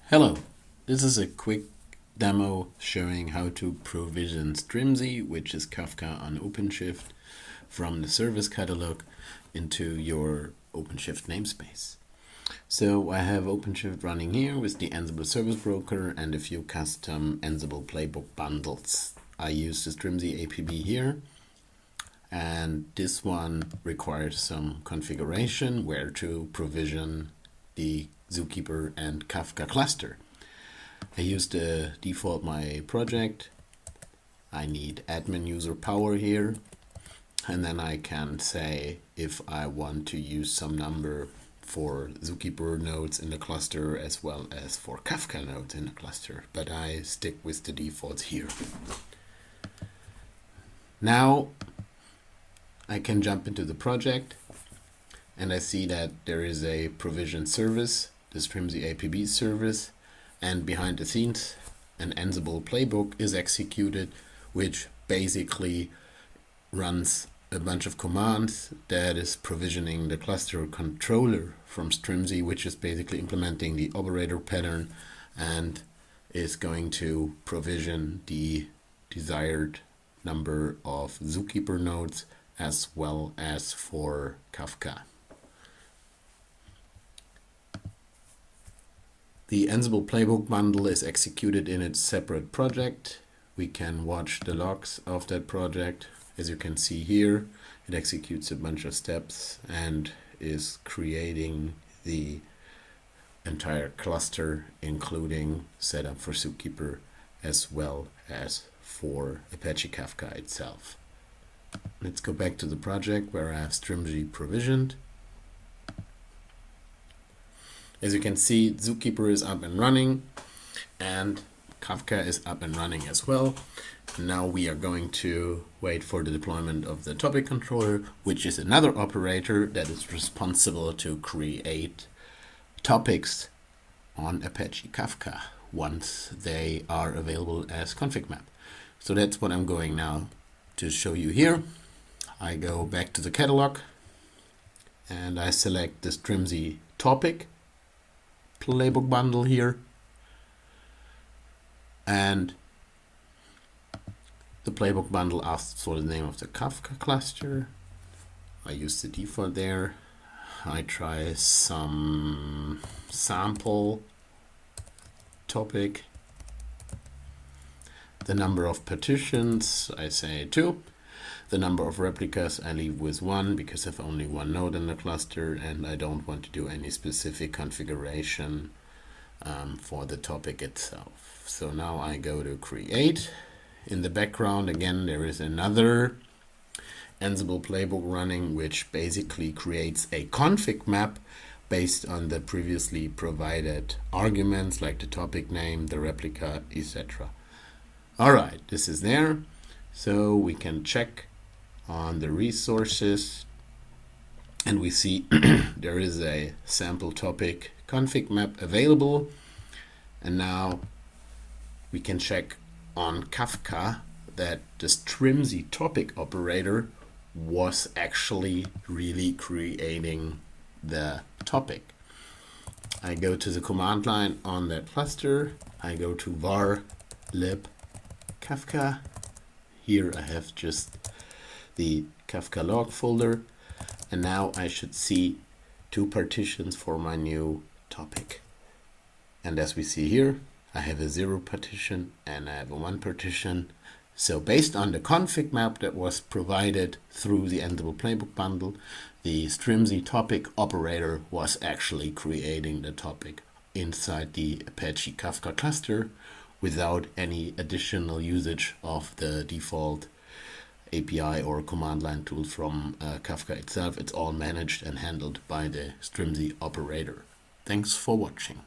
Hello, this is a quick demo showing how to provision Strimzi, which is Kafka on Openshift, from the service catalog into your Openshift namespace. So I have Openshift running here with the Ansible service broker and a few custom Ansible playbook bundles. I use the Strimzi APB here, and this one requires some configuration where to provision the Zookeeper and Kafka cluster. I use the default my project. I need admin user power here, and then I can say if I want to use some number for Zookeeper nodes in the cluster as well as for Kafka nodes in the cluster, but I stick with the defaults here. Now I can jump into the project and I see that there is a provision service, the Strimzi APB service, and behind the scenes an Ansible playbook is executed, which basically runs a bunch of commands that is provisioning the cluster controller from Strimzi, which is basically implementing the operator pattern and is going to provision the desired number of Zookeeper nodes as well as for Kafka. The Ansible playbook bundle is executed in its separate project. We can watch the logs of that project. As you can see here, it executes a bunch of steps and is creating the entire cluster, including setup for Zookeeper as well as for Apache Kafka itself. Let's go back to the project where I have Strimzi provisioned. As you can see, Zookeeper is up and running and Kafka is up and running as well. Now we are going to wait for the deployment of the topic controller, which is another operator that is responsible to create topics on Apache Kafka once they are available as config map. So that's what I'm going now to show you here. I go back to the catalog and I select the Strimzi topic playbook bundle here, and the playbook bundle asks for the name of the Kafka cluster. I use the default there. I try some sample topic. The number of partitions, I say 2. The number of replicas I leave with 1 because I have only one node in the cluster and I don't want to do any specific configuration for the topic itself. So now I go to create. In the background again there is another Ansible playbook running, which basically creates a config map based on the previously provided arguments like the topic name, the replica, etc. Alright, this is there. So we can check on the resources and we see there is a sample topic config map available, and now we can check on Kafka that the Strimzi topic operator was actually really creating the topic. I go to the command line on that cluster. I go to var lib Kafka. Here I have just the Kafka log folder, and now I should see 2 partitions for my new topic. And as we see here, I have a 0 partition and I have a 1 partition. So based on the config map that was provided through the Ansible playbook bundle, the Strimzi topic operator was actually creating the topic inside the Apache Kafka cluster without any additional usage of the default API or command line tool from Kafka itself. It's all managed and handled by the Strimzi operator. Thanks for watching.